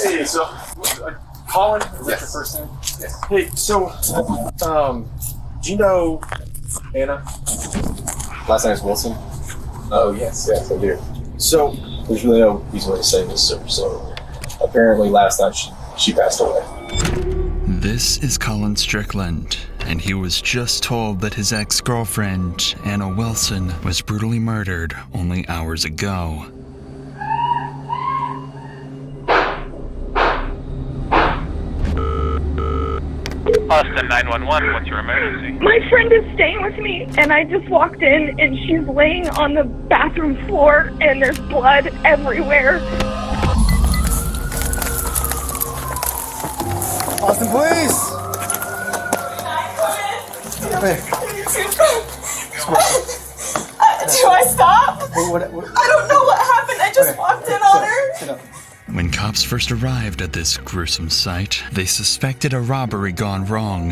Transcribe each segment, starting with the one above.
Hey, so, Colin, is that your first name? Yes. Hey, so, do you know Anna? Last name is Wilson. Oh, yes, I do. So, there's really no easy way to say this, sir. So, apparently last night she passed away. This is Colin Strickland, and he was just told that his ex-girlfriend, Anna Wilson, was brutally murdered only hours ago. Austin 911, what's your emergency? My friend is staying with me, and I just walked in, and she's laying on the bathroom floor, and there's blood everywhere. Austin, please! Hey. Do I stop? Hey, what? I don't know what happened. I just walked in on her. Sit up. When cops first arrived at this gruesome site, they suspected a robbery gone wrong.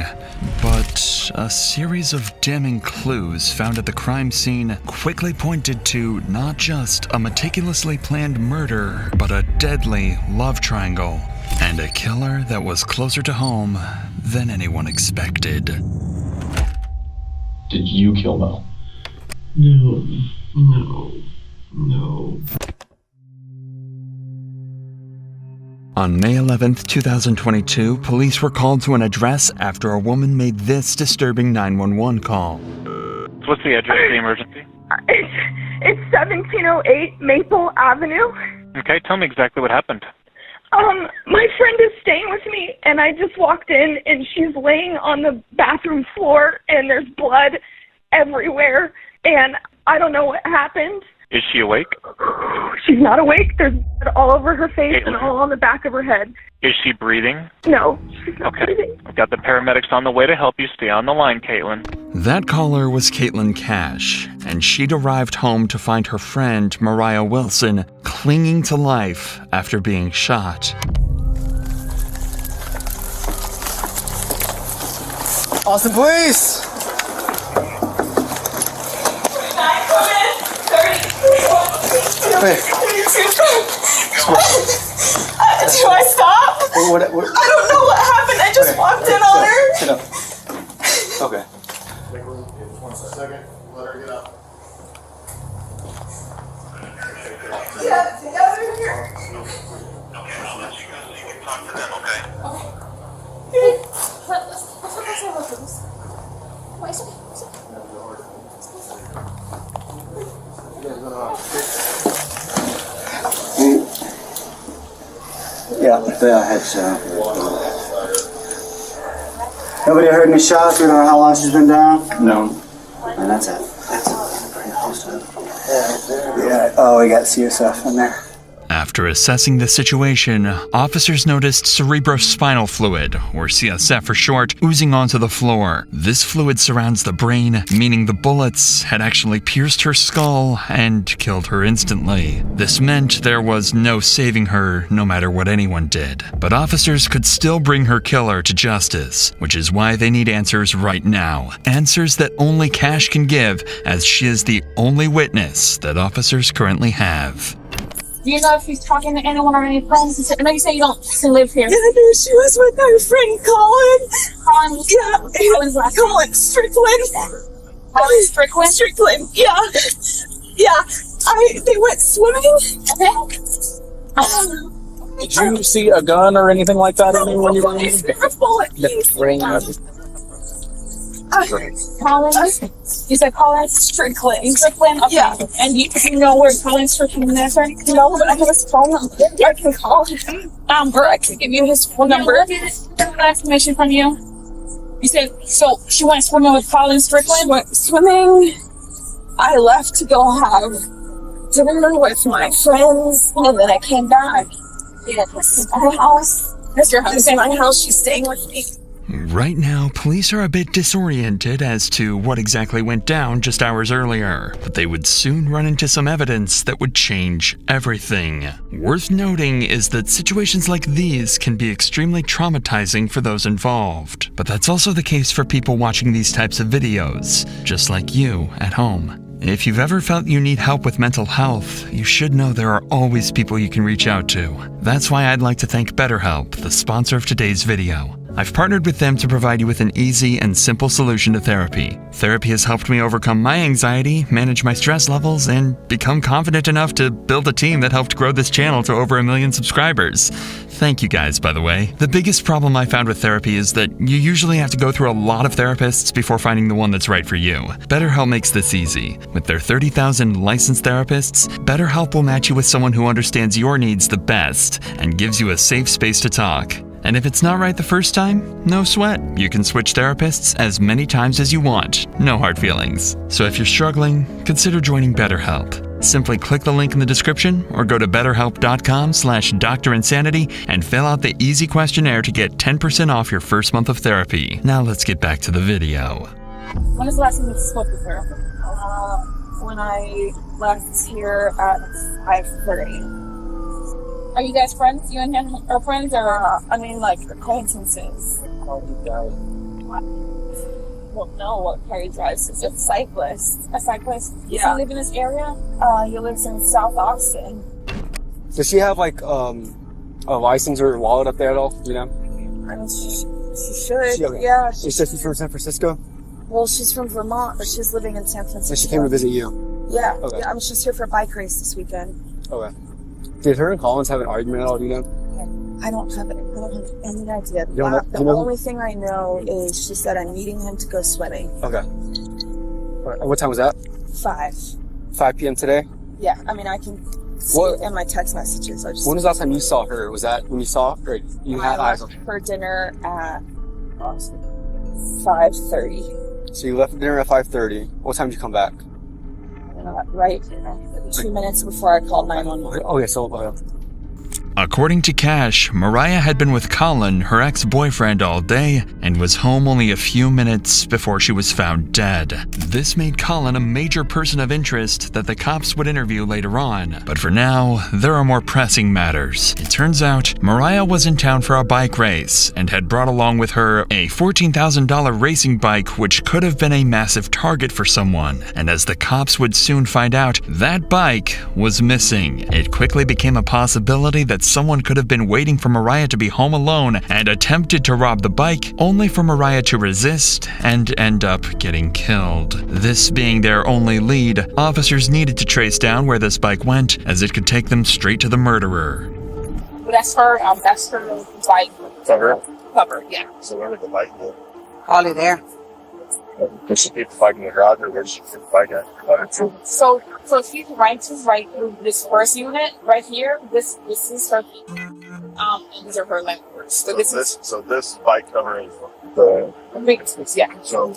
But a series of damning clues found at the crime scene quickly pointed to not just a meticulously planned murder, but a deadly love triangle, and a killer that was closer to home than anyone expected. Did you kill Mel? No. On May 11th, 2022, police were called to an address after a woman made this disturbing 911 call. What's the address of the emergency? It's 1708 Maple Avenue. Okay, tell me exactly what happened. My friend is staying with me, and I just walked in, and she's laying on the bathroom floor, and there's blood everywhere, and I don't know what happened. Is she awake? She's not awake. There's blood all over her face Caitlyn. and all on the back of her head. Is she breathing? No, she's not Okay. breathing. I've got the paramedics on the way to help you. Stay on the line, Caitlyn. That caller was Caitlyn Cash, and she'd arrived home to find her friend, Moriah Wilson, clinging to life after being shot. Austin, please! Hey. Do I stop? Hey, what? I don't know what happened. I just walked in on her. Sit up. Okay. One second, let her get up. Yeah, together here. Okay, I'll let you go so you can talk to them, okay? Yeah, the headshot. Nobody heard any shots? We don't know how long she's been down? No. And that's it. That's pretty close to it. Yeah. Oh, we got CSF in there. After assessing the situation, officers noticed cerebrospinal fluid, or CSF for short, oozing onto the floor. This fluid surrounds the brain, meaning the bullets had actually pierced her skull and killed her instantly. This meant there was no saving her, no matter what anyone did. But officers could still bring her killer to justice, which is why they need answers right now. Answers that only Cash can give, as she is the only witness that officers currently have. Do you know if she's talking to anyone or any friends? I know you say you don't live here. Yeah, no, she was with her friend Colin. Colin, Yeah, Colin's last name. Colin Strickland. Colin Strickland? Strickland, yeah. They went swimming. Okay. Did you see a gun or anything like that in when you were in? A bullet. Colin? You said Colin Strickland? Strickland? Okay. Yeah. And you know where Colin Strickland is? No, but I have his phone number. I can call him. Or I can give you his phone number. That information from you. You said, so she went swimming with Colin Strickland? Went swimming. I left to go have dinner with my friends, and then I came back. Yeah, this is my house. That's your house. This is my house. She's staying with me. Right now, police are a bit disoriented as to what exactly went down just hours earlier, but they would soon run into some evidence that would change everything. Worth noting is that situations like these can be extremely traumatizing for those involved, but that's also the case for people watching these types of videos, just like you at home. If you've ever felt you need help with mental health, you should know there are always people you can reach out to. That's why I'd like to thank BetterHelp, the sponsor of today's video. I've partnered with them to provide you with an easy and simple solution to therapy. Therapy has helped me overcome my anxiety, manage my stress levels, and become confident enough to build a team that helped grow this channel to over 1 million subscribers. Thank you guys, by the way. The biggest problem I found with therapy is that you usually have to go through a lot of therapists before finding the one that's right for you. BetterHelp makes this easy. With their 30,000 licensed therapists, BetterHelp will match you with someone who understands your needs the best and gives you a safe space to talk. And if it's not right the first time, no sweat. You can switch therapists as many times as you want. No hard feelings. So if you're struggling, consider joining BetterHelp. Simply click the link in the description or go to betterhelp.com/DrInsanity and fill out the easy questionnaire to get 10% off your first month of therapy. Now let's get back to the video. When was the last time you spoke with her? When I left here at 5:30. Are you guys friends? You and him are friends, or I mean, like acquaintances? Well, no. What car he drives? Is a cyclist. A cyclist? Yeah. Does he live in this area? He lives in South Austin. Does she have like a license or a wallet up there at all? You know? I mean, she should. Okay. Yeah. She said she's from San Francisco. Well, she's from Vermont, but she's living in San Francisco. And she came to visit you. Yeah. Okay. Yeah. I'm just here for a bike race this weekend. Okay. Did her and Collins have an argument at all? Do you know? I don't have any idea. You don't know, The only thing I know is she said I'm meeting him to go sweating. Okay. All right. What time was that? 5 p.m. today? Yeah, I mean, I can see it in my text messages. When was the last time you saw her? Was that when you saw her? You had eyes on her? For dinner at 5:30. So you left for dinner at 5:30. What time did you come back? Right 2 minutes before I called 911. Okay, so According to Cash, Moriah had been with Colin, her ex-boyfriend, all day and was home only a few minutes before she was found dead. This made Colin a major person of interest that the cops would interview later on. But for now, there are more pressing matters. It turns out, Moriah was in town for a bike race and had brought along with her a $14,000 racing bike which could have been a massive target for someone. And as the cops would soon find out, that bike was missing. It quickly became a possibility that someone could have been waiting for Moriah to be home alone and attempted to rob the bike, only for Moriah to resist and end up getting killed. This being their only lead, officers needed to trace down where this bike went, as it could take them straight to the murderer. That's her bike cover, yeah. So where did the bike go? Probably there. Did she keep the bike in the garage, or where did she keep the bike at? So if you right to right through this first unit right here, this is her and these are her landlords. So this bike cover is the big, yeah. So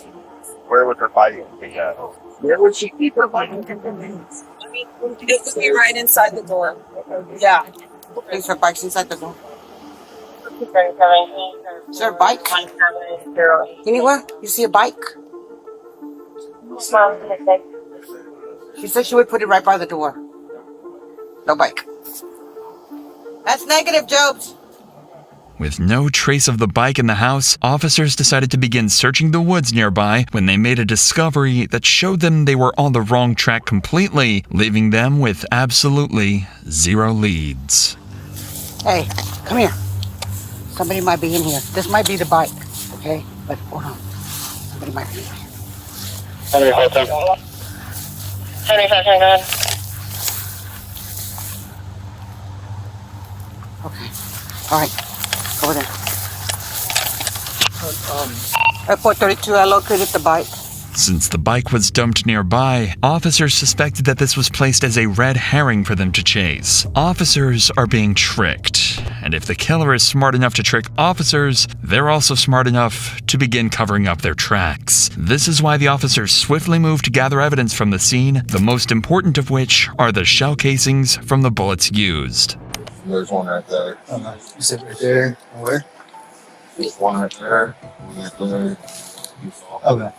where would her bike be at? Where would she keep her bike? I mean, it would be right inside the door. Yeah. Is her bike's inside the door? Is there a bike? Anywhere? You see a bike? She said she would put it right by the door. No bike. That's negative, Jobs. With no trace of the bike in the house, officers decided to begin searching the woods nearby when they made a discovery that showed them they were on the wrong track completely, leaving them with absolutely zero leads. Hey, come here. Somebody might be in here. This might be the bike, okay? But hold on. Somebody might be in here. Henry, hold on. 7529. Okay. All right. Over there. Airport 32, I located the bike. Since the bike was dumped nearby, officers suspected that this was placed as a red herring for them to chase. Officers are being tricked, and if the killer is smart enough to trick officers, they're also smart enough to begin covering up their tracks. This is why the officers swiftly moved to gather evidence from the scene, the most important of which are the shell casings from the bullets used. There's one right there. You said right there. Where? There's one right there. Right there. Okay.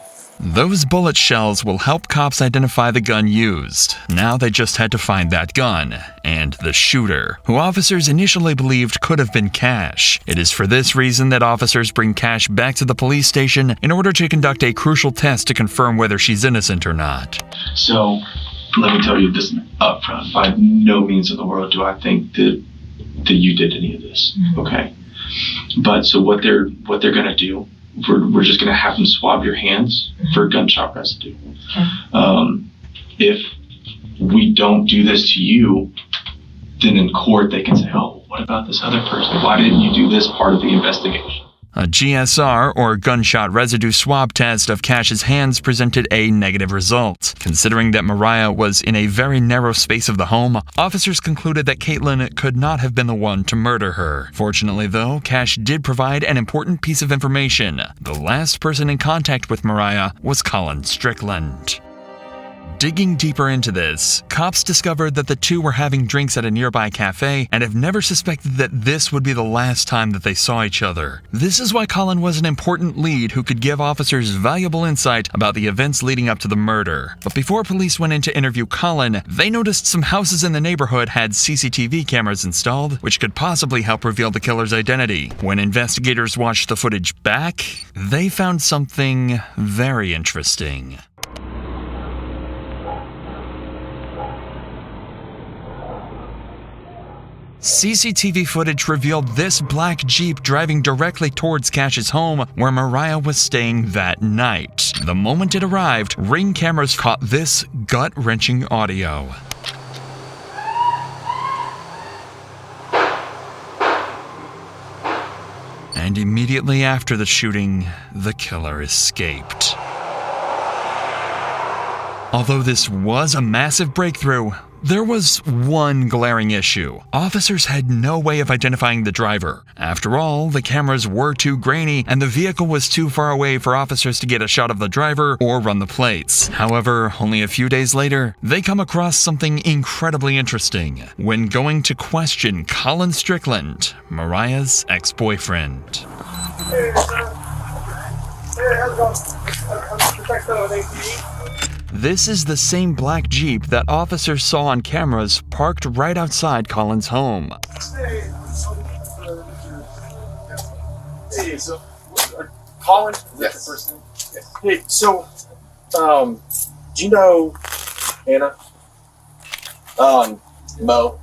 Those bullet shells will help cops identify the gun used. Now they just had to find that gun and the shooter, who officers initially believed could have been Cash. It is for this reason that officers bring Cash back to the police station in order to conduct a crucial test to confirm whether she's innocent or not. So, let me tell you this up front. By no means in the world do I think that you did any of this. Okay? But so what they're gonna do, we're just gonna have them swab your hands for gunshot residue. If we don't do this to you, then in court they can say, oh, what about this other person? Why didn't you do this part of the investigation? A GSR, or gunshot residue swab test of Cash's hands, presented a negative result. Considering that Moriah was in a very narrow space of the home, officers concluded that Caitlyn could not have been the one to murder her. Fortunately, though, Cash did provide an important piece of information. The last person in contact with Moriah was Colin Strickland. Digging deeper into this, cops discovered that the two were having drinks at a nearby cafe and have never suspected that this would be the last time that they saw each other. This is why Colin was an important lead who could give officers valuable insight about the events leading up to the murder. But before police went in to interview Colin, they noticed some houses in the neighborhood had CCTV cameras installed, which could possibly help reveal the killer's identity. When investigators watched the footage back, they found something very interesting. CCTV footage revealed this black Jeep driving directly towards Cash's home where Moriah was staying that night. The moment it arrived, Ring cameras caught this gut-wrenching audio. And immediately after the shooting, the killer escaped. Although this was a massive breakthrough, there was one glaring issue. Officers had no way of identifying the driver. After all, the cameras were too grainy and the vehicle was too far away for officers to get a shot of the driver or run the plates. However, only a few days later, they come across something incredibly interesting when going to question Colin Strickland, Moriah's ex-boyfriend. Hey, how's it going? This is the same black Jeep that officers saw on cameras parked right outside Colin's home. Hey, so Colin? Yes. First name? Yes. Hey, so do you know Anna? Mo.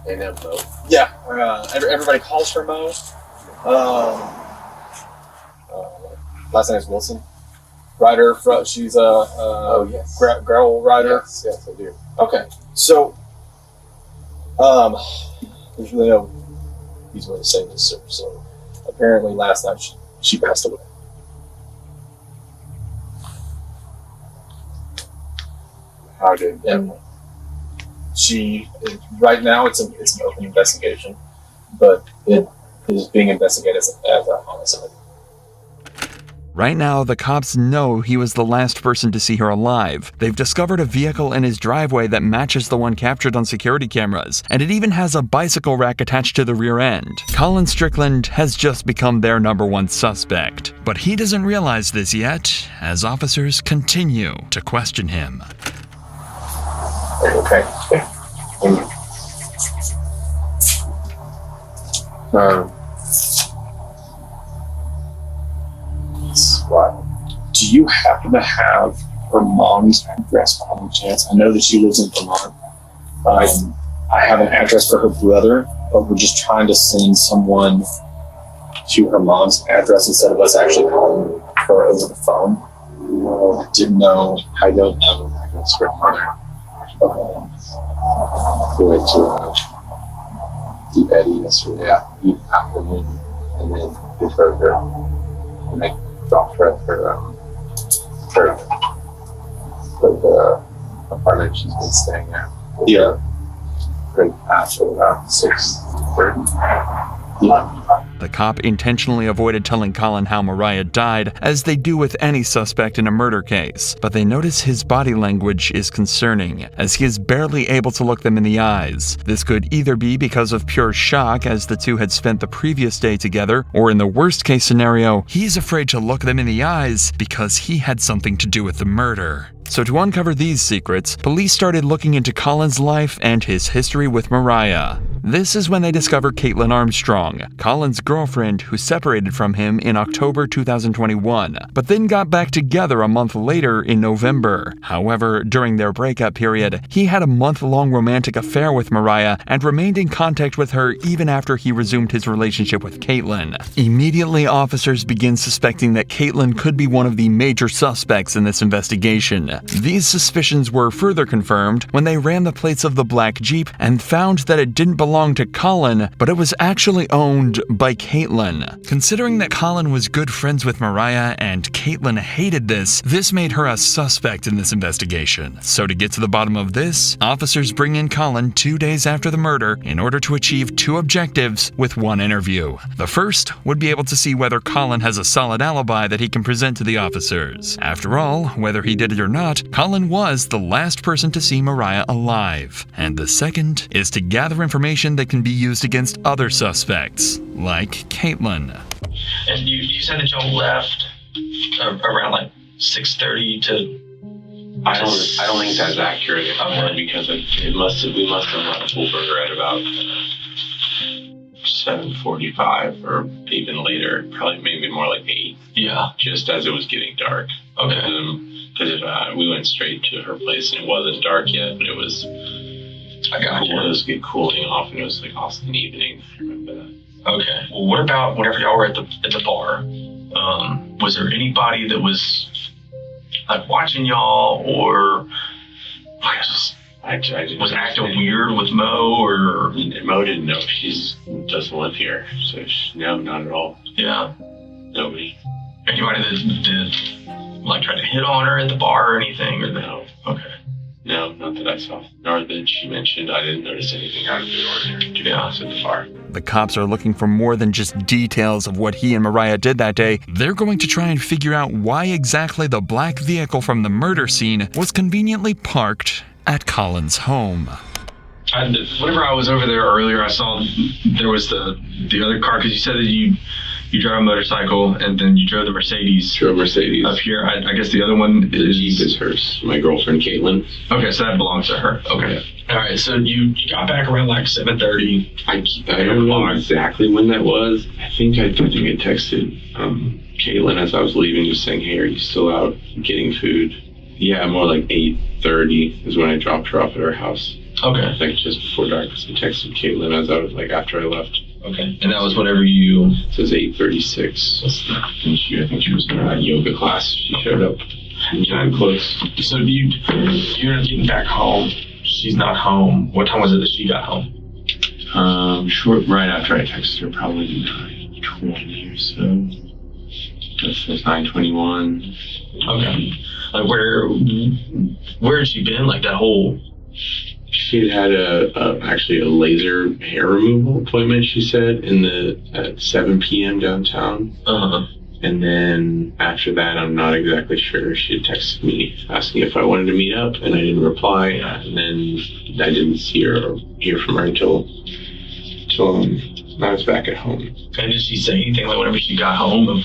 They know Mo. Yeah. Everybody calls her Mo. Last name is Wilson. Rider, she's a yes. gravel rider. Yes, I do. Okay, so there's really no easy way to say this, sir. So apparently last night she passed away. How did? Yeah. Right now it's an open investigation, but it is being investigated as a homicide. Right now, the cops know he was the last person to see her alive. They've discovered a vehicle in his driveway that matches the one captured on security cameras, and it even has a bicycle rack attached to the rear end. Colin Strickland has just become their #1 suspect, but he doesn't realize this yet, as officers continue to question him. Okay. Do you happen to have her mom's address by any chance? I know that she lives in Vermont. I have an address for her brother, but we're just trying to send someone to her mom's address instead of us actually calling her over the phone. I didn't know. I don't have an address for her mother. We went to Deep Eddy yesterday afternoon, and then we drove her, and I dropped her at her the apartment she's been staying at. Yeah. Right after about 6:30. The cop intentionally avoided telling Colin how Moriah died, as they do with any suspect in a murder case, but they notice his body language is concerning, as he is barely able to look them in the eyes. This could either be because of pure shock, as the two had spent the previous day together, or in the worst case scenario, he's afraid to look them in the eyes because he had something to do with the murder. So to uncover these secrets, police started looking into Colin's life and his history with Moriah. This is when they discover Caitlyn Armstrong, Colin's girlfriend who separated from him in October 2021, but then got back together a month later in November. However, during their breakup period, he had a month-long romantic affair with Moriah and remained in contact with her even after he resumed his relationship with Caitlyn. Immediately, officers begin suspecting that Caitlyn could be one of the major suspects in this investigation. These suspicions were further confirmed when they ran the plates of the black Jeep and found that it didn't belong to Colin, but it was actually owned by Caitlyn. Considering that Colin was good friends with Moriah and Caitlyn hated this made her a suspect in this investigation. So to get to the bottom of this, officers bring in Colin 2 days after the murder in order to achieve two objectives with one interview. The first would be able to see whether Colin has a solid alibi that he can present to the officers. After all, whether he did it or not, Colin was the last person to see Moriah alive. And the second is to gather information that can be used against other suspects, like Caitlyn. And you said that y'all left around like 6:30 to. I don't think that's accurate anymore because we must have left over at about 7:45 or even later, probably maybe more like 8. Yeah. Just as it was getting dark. Okay. Because we went straight to her place and it wasn't dark yet, but it was. I got cool. It was cooling off, and it was like awesome evening. I remember that. Okay. Well, what about whenever y'all were at the bar? Was there anybody that was like watching y'all, or like was acting weird with Mo, or Mo didn't know she doesn't live here, so no, not at all. Yeah. Nobody. Anybody that like tried to hit on her at the bar or anything, or no? Okay. No, not that I saw. Nor that she mentioned. I didn't notice anything out of the ordinary, to be honest, at the bar. The cops are looking for more than just details of what he and Moriah did that day. They're going to try and figure out why exactly the black vehicle from the murder scene was conveniently parked at Colin's home. Whenever I was over there earlier, I saw there was the other car, because you said that you drive a motorcycle and then you drove the Mercedes. Drove Mercedes. Up here. I guess the other one is... Jeep is hers. My girlfriend, Caitlyn. Okay, so that belongs to her. Okay. All right, so you got back around like 7:30. I don't know exactly when that was. I think I texted Caitlyn as I was leaving, just saying, hey, are you still out getting food? Yeah, more like 8:30 is when I dropped her off at her house. Okay. Like just before dark. So I texted Caitlyn as I was like after I left. Okay. And that was whenever you... It says 8:36. I think she was in a yoga class. She showed up. Yeah, close. So you're getting back home. She's not home. What time was it that she got home? Short right after I texted her, probably 9:20 or so. That says 9:21. Okay. Like where had she been? Like that whole... She had actually a laser hair removal appointment, she said, at 7 p.m. downtown. Uh-huh. And then after that, I'm not exactly sure. She had texted me asking if I wanted to meet up, and I didn't reply. And then I didn't see her or hear from her until I was back at home. And did she say anything like whenever she got home?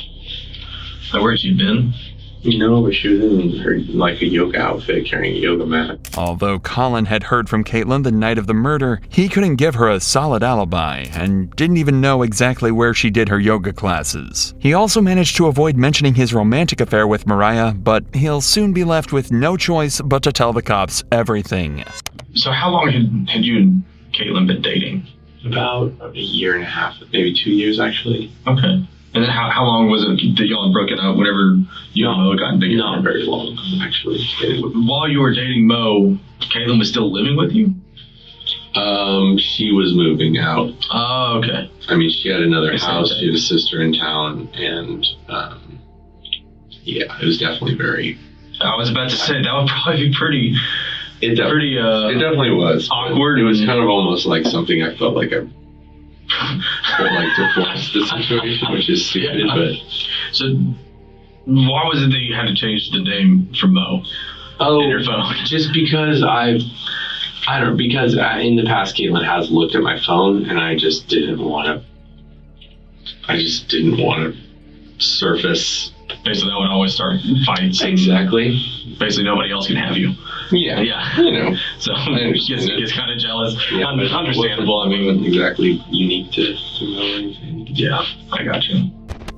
Like where she'd been? No, but she was in her, like, a yoga outfit, carrying a yoga mat. Although Colin had heard from Caitlyn the night of the murder, he couldn't give her a solid alibi and didn't even know exactly where she did her yoga classes. He also managed to avoid mentioning his romantic affair with Moriah, but he'll soon be left with no choice but to tell the cops everything. So how long had you and Caitlyn been dating? About a year and a half, maybe 2 years, actually. Okay. And then how long was it that y'all had broken up whenever you and Mo got dated? Not very long, actually. While you were dating Mo, Caitlyn was still living with you? She was moving out. Oh, okay. I mean, she had another house. She had a sister in town, and yeah, it was definitely very... I was about to say, that would probably be pretty... It definitely was. Awkward. It was kind of almost like something I felt like to force the situation, which is stupid. But so, why was it that you had to change the name from Mo in your phone? Just because because in the past Caitlyn has looked at my phone, and I just didn't want to surface. Basically, that would always start fights. Exactly. Basically, nobody else can have you. Yeah. So he gets kind of jealous. Yeah, Understandable. I mean, it wasn't exactly unique to Mo or anything. Yeah, I got you.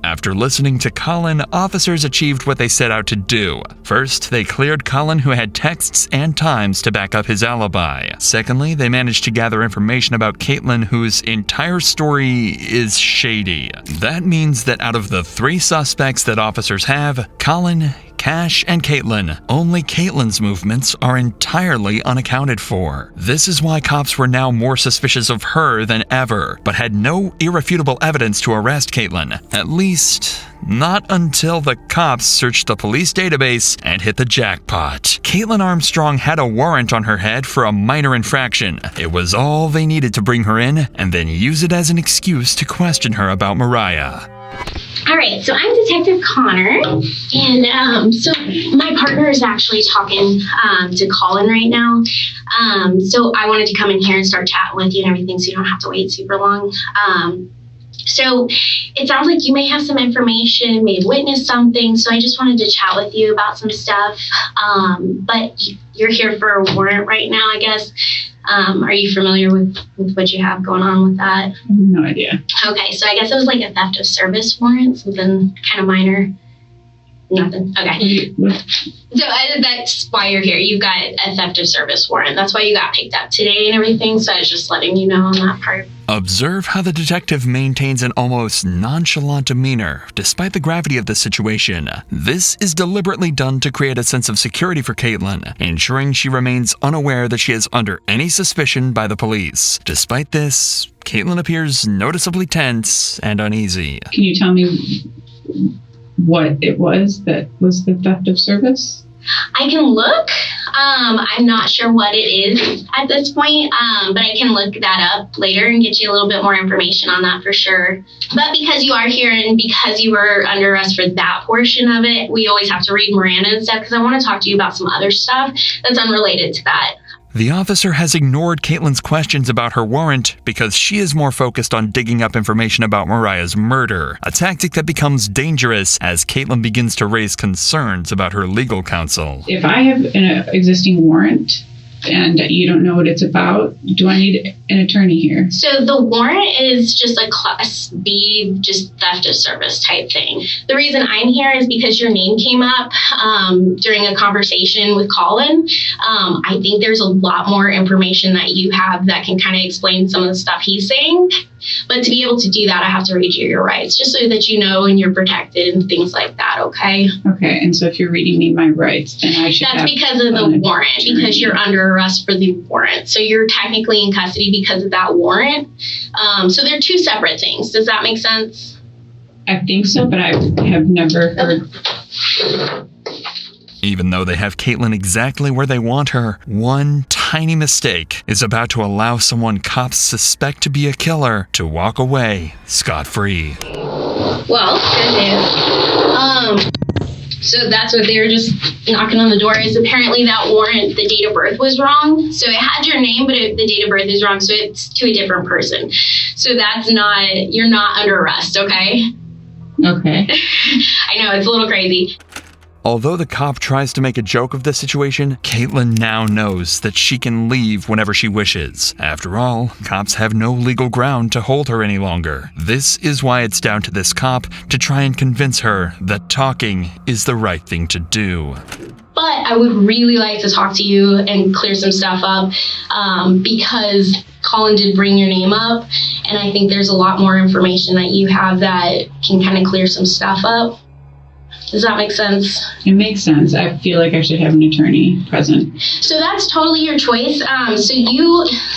After listening to Colin, officers achieved what they set out to do. First, they cleared Colin, who had texts and times to back up his alibi. Secondly, they managed to gather information about Caitlyn, whose entire story is shady. That means that out of the 3 suspects that officers have, Colin, Cash, and Caitlyn, only Caitlyn's movements are entirely unaccounted for. This is why cops were now more suspicious of her than ever, but had no irrefutable evidence to arrest Caitlyn. At least, not until the cops searched the police database and hit the jackpot. Caitlyn Armstrong had a warrant on her head for a minor infraction. It was all they needed to bring her in, and then use it as an excuse to question her about Moriah. All right, so I'm Detective Connor, and so my partner is actually talking to Colin right now. So I wanted to come in here and start chatting with you and everything, so you don't have to wait super long. So it sounds like you may have some information, may have witnessed something, so I just wanted to chat with you about some stuff. But you're here for a warrant right now, I guess. Are you familiar with what you have going on with that? No idea. Okay, so I guess it was like a theft of service warrant, something kind of minor. Nothing. Okay. So that's why you're here. You've got a theft of service warrant. That's why you got picked up today and everything. So I was just letting you know on that part. Observe how the detective maintains an almost nonchalant demeanor, despite the gravity of the situation. This is deliberately done to create a sense of security for Caitlyn, ensuring she remains unaware that she is under any suspicion by the police. Despite this, Caitlyn appears noticeably tense and uneasy. Can you tell me what it was that was the theft of service? I can look. I'm not sure what it is at this point, but I can look that up later and get you a little bit more information on that for sure. But because you are here and because you were under arrest for that portion of it, we always have to read Miranda and stuff because I want to talk to you about some other stuff that's unrelated to that. The officer has ignored Caitlyn's questions about her warrant because she is more focused on digging up information about Moriah's murder, a tactic that becomes dangerous as Caitlyn begins to raise concerns about her legal counsel. If I have an existing warrant and you don't know what it's about, do I need an attorney here? So the warrant is just a Class B, just theft of service type thing. The reason I'm here is because your name came up during a conversation with Colin. I think there's a lot more information that you have that can kind of explain some of the stuff he's saying. But to be able to do that, I have to read you your rights, just so that you know and you're protected and things like that, okay? Okay, and so if you're reading me my rights, then I should That's because of the warrant, because you're under arrest for the warrant. So you're technically in custody because of that warrant. So they're 2 separate things. Does that make sense? I think so, but I have never heard. Even though they have Caitlyn exactly where they want her, one tiny mistake is about to allow someone cops suspect to be a killer to walk away scot-free. Well, good news. So that's what they were just knocking on the door is apparently that warrant, the date of birth was wrong. So it had your name, but the date of birth is wrong. So it's to a different person. So that's not, you're not under arrest, okay? Okay. I know, it's a little crazy. Although the cop tries to make a joke of the situation, Caitlyn now knows that she can leave whenever she wishes. After all, cops have no legal ground to hold her any longer. This is why it's down to this cop to try and convince her that talking is the right thing to do. But I would really like to talk to you and clear some stuff up because Colin did bring your name up, and I think there's a lot more information that you have that can kind of clear some stuff up. Does that make sense? It makes sense. I feel like I should have an attorney present. So that's totally your choice.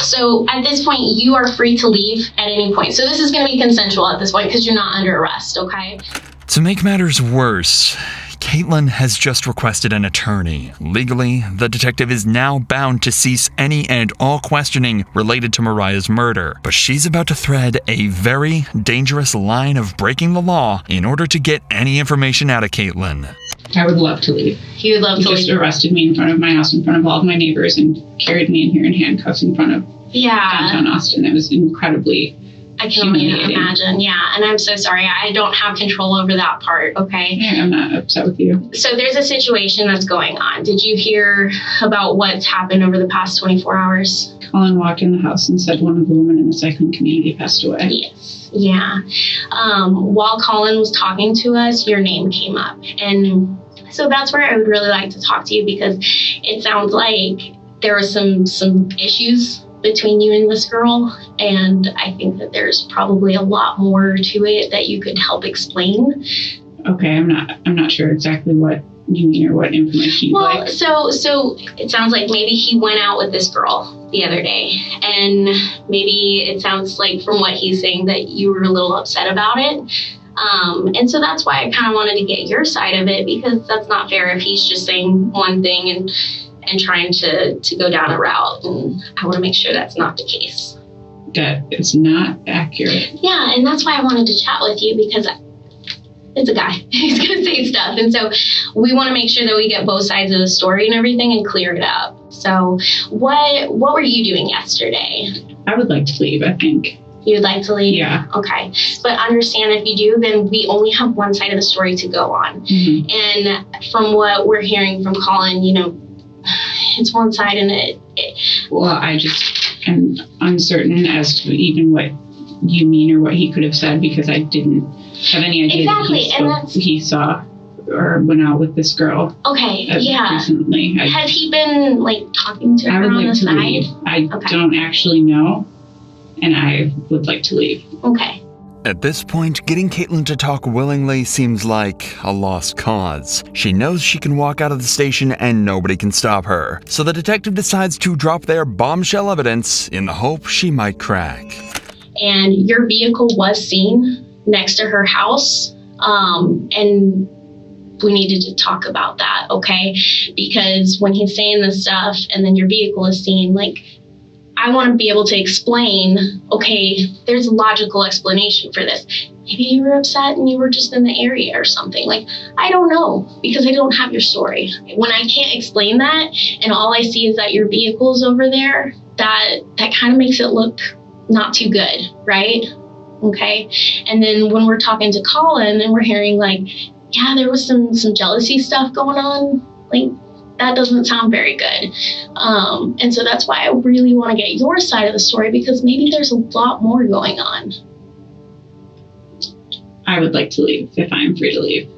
So at this point, you are free to leave at any point. So this is going to be consensual at this point because you're not under arrest, okay? To make matters worse, Caitlyn has just requested an attorney. Legally, the detective is now bound to cease any and all questioning related to Moriah's murder, but she's about to thread a very dangerous line of breaking the law in order to get any information out of Caitlyn. I would love to leave. He would love to leave. Just arrested me in front of my house, in front of all of my neighbors, and carried me in here in handcuffs in front of downtown Austin. It was incredibly I can only imagine. Yeah, and I'm so sorry. I don't have control over that part, okay? Yeah, I'm not upset with you. So there's a situation that's going on. Did you hear about what's happened over the past 24 hours? Colin walked in the house and said one of the women in the cycling community passed away. Yes. Yeah. While Colin was talking to us, your name came up. And so that's where I would really like to talk to you, because it sounds like there were some issues between you and this girl, and I think that there's probably a lot more to it that you could help explain. Okay, I'm not sure exactly what you mean or what information you'd like. So it sounds like maybe he went out with this girl the other day, and maybe it sounds like from what he's saying that you were a little upset about it. And so that's why I kind of wanted to get your side of it, because that's not fair if he's just saying one thing and trying to go down a route, and I want to make sure that's not the case. That it's not accurate. Yeah, and that's why I wanted to chat with you, because it's a guy. He's going to say stuff, and so we want to make sure that we get both sides of the story and everything and clear it up. So what were you doing yesterday? I would like to leave, I think. You'd like to leave? Yeah. Okay. But understand, if you do, then we only have one side of the story to go on. Mm-hmm. And from what we're hearing from Colin, it's one side, and well, I just am uncertain as to even what you mean or what he could have said, because I didn't have any idea that he saw or went out with this girl. Okay, yeah. Recently. Has he been talking to her on the side? Leave. I don't actually know, and I would like to leave. Okay. At this point, getting Caitlyn to talk willingly seems like a lost cause. She knows she can walk out of the station and nobody can stop her, so the detective decides to drop their bombshell evidence in the hope she might crack. And your vehicle was seen next to her house, and we needed to talk about that, okay? Because when he's saying this stuff and then your vehicle is seen, I want to be able to explain, okay, there's a logical explanation for this. Maybe you were upset and you were just in the area or something. I don't know, because I don't have your story. When I can't explain that and all I see is that your vehicle's over there, that kind of makes it look not too good, right? Okay. And then when we're talking to Colin and we're hearing yeah, there was some jealousy stuff going on, that doesn't sound very good. And so that's why I really want to get your side of the story, because maybe there's a lot more going on. I would like to leave if I'm free to leave.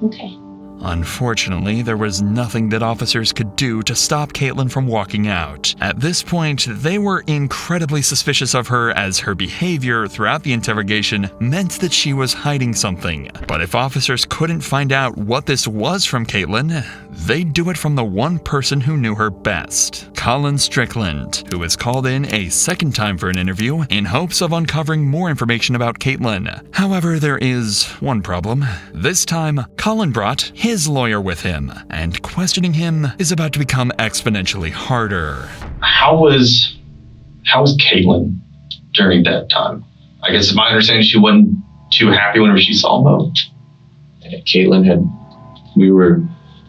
Okay. Unfortunately, there was nothing that officers could do to stop Caitlyn from walking out. At this point, they were incredibly suspicious of her, as her behavior throughout the interrogation meant that she was hiding something. But if officers couldn't find out what this was from Caitlyn, they'd do it from the one person who knew her best, Colin Strickland, who was called in a second time for an interview in hopes of uncovering more information about Caitlyn. However, there is one problem. This time, Colin brought his lawyer with him, and questioning him is about to become exponentially harder. How was Caitlyn during that time? I guess my understanding, she wasn't too happy whenever she saw Mo. Caitlyn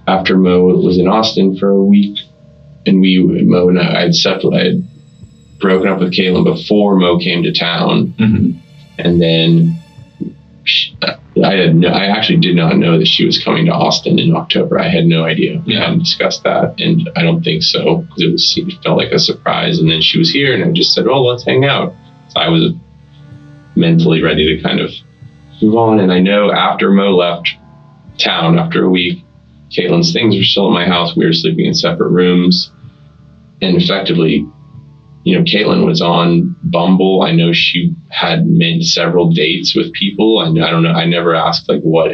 after Mo was in Austin for a week, and Mo and I had broken up with Caitlyn before Mo came to town. Mm-hmm. And then I actually did not know that she was coming to Austin in October. I had no idea. We hadn't discussed that, and I don't think so, because it felt like a surprise. And then she was here, and I just said, let's hang out. So I was mentally ready to kind of move on. And I know after Mo left town after a week, Caitlyn's things were still at my house. We were sleeping in separate rooms, and effectively, Caitlyn was on Bumble. I know she had made several dates with people, and I don't know. I never asked what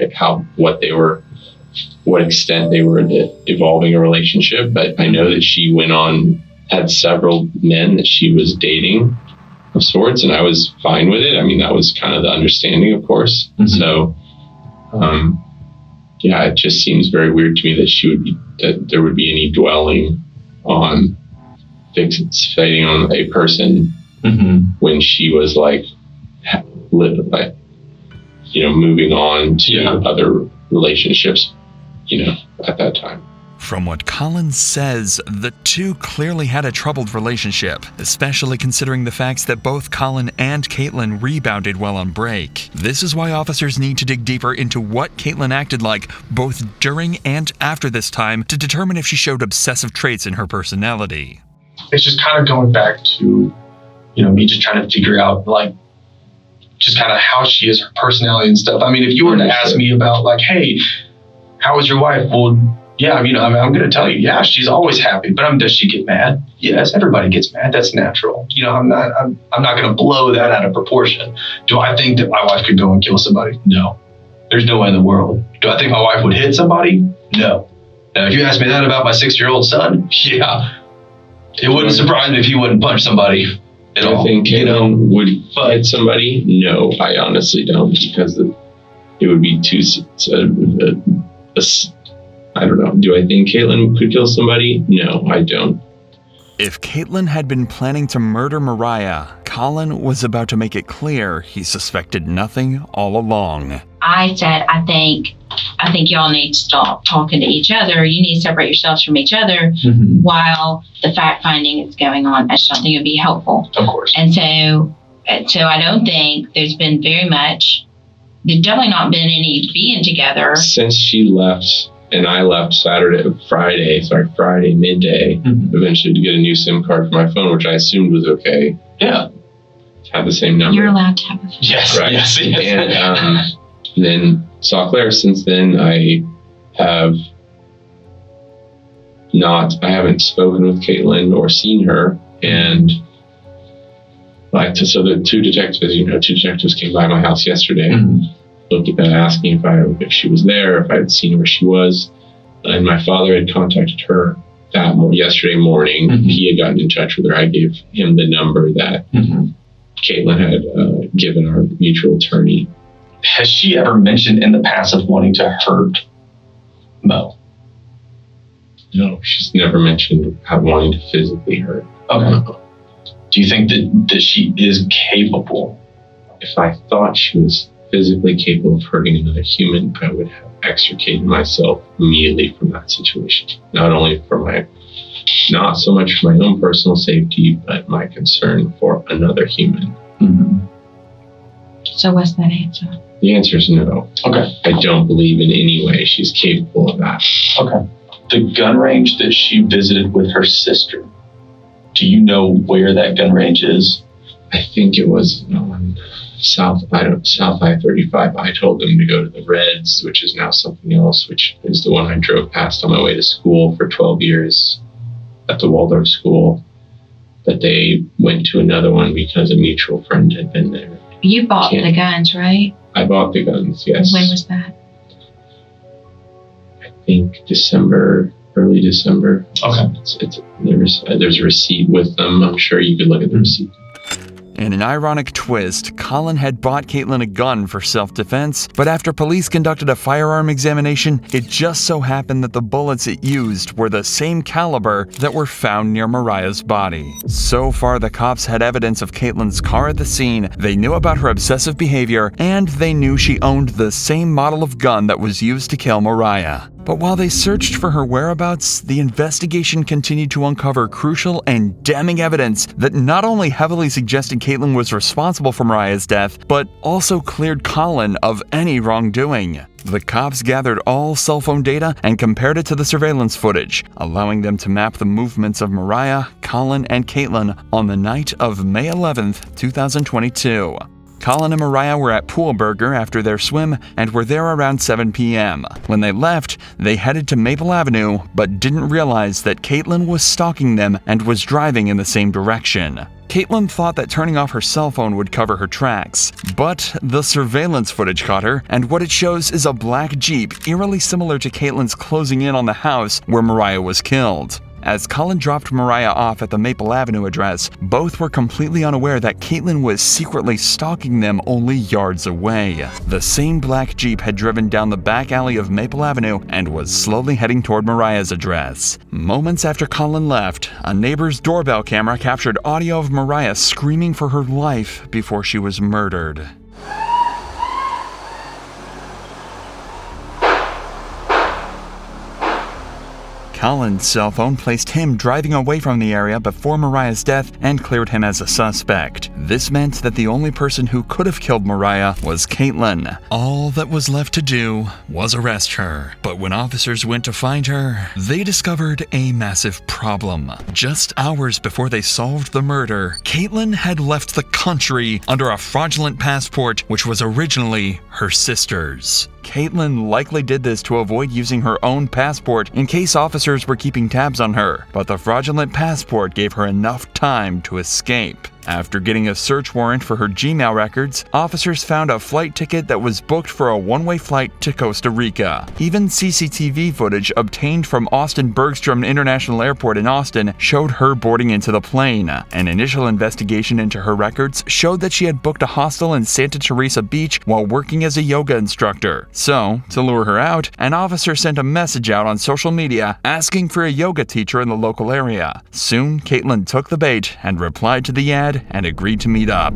extent they were evolving a relationship, but I know that she had several men that she was dating of sorts, and I was fine with it. I mean, that was kind of the understanding, of course. Mm-hmm. So, yeah, it just seems very weird to me that there would be any dwelling on fixating on a person when she was moving on to other relationships, at that time. From what Colin says, the two clearly had a troubled relationship, especially considering the facts that both Colin and Caitlyn rebounded while on break. This is why officers need to dig deeper into what Caitlyn acted like both during and after this time to determine if she showed obsessive traits in her personality. It's just kind of going back to, me just trying to figure out, just kind of how she is, her personality and stuff. I mean, if you were to ask me about, hey, how was your wife? Well, yeah, I'm going to tell you, yeah, she's always happy. But does she get mad? Yes, everybody gets mad. That's natural. I'm not going to blow that out of proportion. Do I think that my wife could go and kill somebody? No. There's no way in the world. Do I think my wife would hit somebody? No. Now, if you ask me that about my 6-year-old son, yeah, it wouldn't surprise me if he wouldn't punch somebody at all. I think Caitlyn would hit somebody. No, I honestly don't, because it would be too. I don't know. Do I think Caitlyn could kill somebody? No, I don't. If Caitlyn had been planning to murder Moriah, Colin was about to make it clear he suspected nothing all along. I said, I think y'all need to stop talking to each other. You need to separate yourselves from each other while the fact finding is going on. I just don't think it would be helpful. Of course. And so I don't think there's been very much. There's definitely not been any being together. Since she left, and I left Friday midday, eventually to get a new SIM card for my phone, which I assumed was okay. Yeah. Had the same number. You're allowed to have a phone. Yes, right. Yes. And then saw Claire. Since then, I haven't spoken with Caitlyn or seen her. And so the two detectives came by my house yesterday, asking if she was there, if I had seen where she was. And my father had contacted her yesterday morning. He had gotten in touch with her. I gave him the number that Caitlyn had given our mutual attorney. Has she ever mentioned in the past of wanting to hurt Mo? No, she's never mentioned wanting to physically hurt. Okay. Do you think that she is capable? If I thought she was physically capable of hurting another human, I would have extricated myself immediately from that situation. Not only not so much for my own personal safety, but my concern for another human. So what's that answer? The answer is no. Okay. I don't believe in any way she's capable of that. Okay. The gun range that she visited with her sister, do you know where that gun range is? I think it was on South I-35. I told them to go to the Reds, which is now something else, which is the one I drove past on my way to school for 12 years at the Waldorf school. But they went to another one because a mutual friend had been there. You bought the guns, right? I bought the guns, yes. When was that? I think early December. Okay. There's a receipt with them. I'm sure you could look at the receipt. In an ironic twist, Colin had bought Caitlyn a gun for self-defense, but after police conducted a firearm examination, it just so happened that the bullets it used were the same caliber that were found near Moriah's body. So far, the cops had evidence of Caitlyn's car at the scene, they knew about her obsessive behavior, and they knew she owned the same model of gun that was used to kill Moriah. But while they searched for her whereabouts, the investigation continued to uncover crucial and damning evidence that not only heavily suggested Caitlyn was responsible for Moriah's death, but also cleared Colin of any wrongdoing. The cops gathered all cell phone data and compared it to the surveillance footage, allowing them to map the movements of Moriah, Colin, and Caitlyn on the night of May 11th, 2022. Colin and Moriah were at Pool Burger after their swim and were there around 7 p.m. When they left, they headed to Maple Avenue, but didn't realize that Caitlyn was stalking them and was driving in the same direction. Caitlyn thought that turning off her cell phone would cover her tracks, but the surveillance footage caught her, and what it shows is a black Jeep eerily similar to Caitlyn's closing in on the house where Moriah was killed. As Colin dropped Moriah off at the Maple Avenue address, both were completely unaware that Caitlyn was secretly stalking them only yards away. The same black Jeep had driven down the back alley of Maple Avenue and was slowly heading toward Moriah's address. Moments after Colin left, a neighbor's doorbell camera captured audio of Moriah screaming for her life before she was murdered. Colin's cell phone placed him driving away from the area before Moriah's death and cleared him as a suspect. This meant that the only person who could have killed Moriah was Caitlyn. All that was left to do was arrest her. But when officers went to find her, they discovered a massive problem. Just hours before they solved the murder, Caitlyn had left the country under a fraudulent passport which was originally her sister's. Caitlyn likely did this to avoid using her own passport in case officers were keeping tabs on her, but the fraudulent passport gave her enough time to escape. After getting a search warrant for her Gmail records, officers found a flight ticket that was booked for a one-way flight to Costa Rica. Even CCTV footage obtained from Austin Bergstrom International Airport in Austin showed her boarding into the plane. An initial investigation into her records showed that she had booked a hostel in Santa Teresa Beach while working as a yoga instructor. So, to lure her out, an officer sent a message out on social media asking for a yoga teacher in the local area. Soon, Caitlyn took the bait and replied to the ad and agreed to meet up.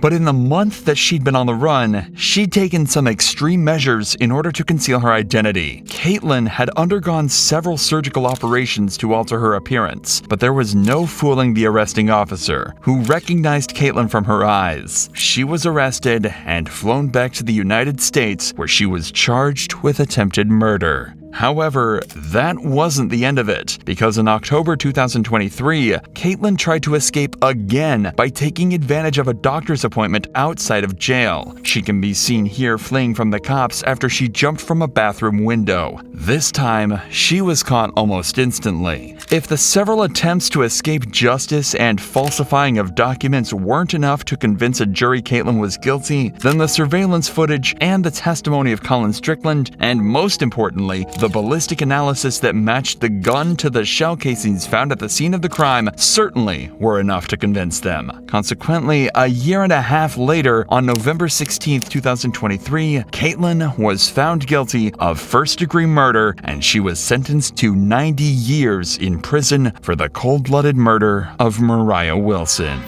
But in the month that she'd been on the run, she'd taken some extreme measures in order to conceal her identity. Caitlyn had undergone several surgical operations to alter her appearance, but there was no fooling the arresting officer, who recognized Caitlyn from her eyes. She was arrested and flown back to the United States, where she was charged with attempted murder. However, that wasn't the end of it, because in October 2023, Caitlyn tried to escape again by taking advantage of a doctor's appointment outside of jail. She can be seen here fleeing from the cops after she jumped from a bathroom window. This time, she was caught almost instantly. If the several attempts to escape justice and falsifying of documents weren't enough to convince a jury Caitlyn was guilty, then the surveillance footage and the testimony of Colin Strickland, and most importantly, the ballistic analysis that matched the gun to the shell casings found at the scene of the crime certainly were enough to convince them. Consequently, a year and a half later, on November 16, 2023, Caitlyn was found guilty of first-degree murder, and she was sentenced to 90 years in prison for the cold-blooded murder of Moriah Wilson.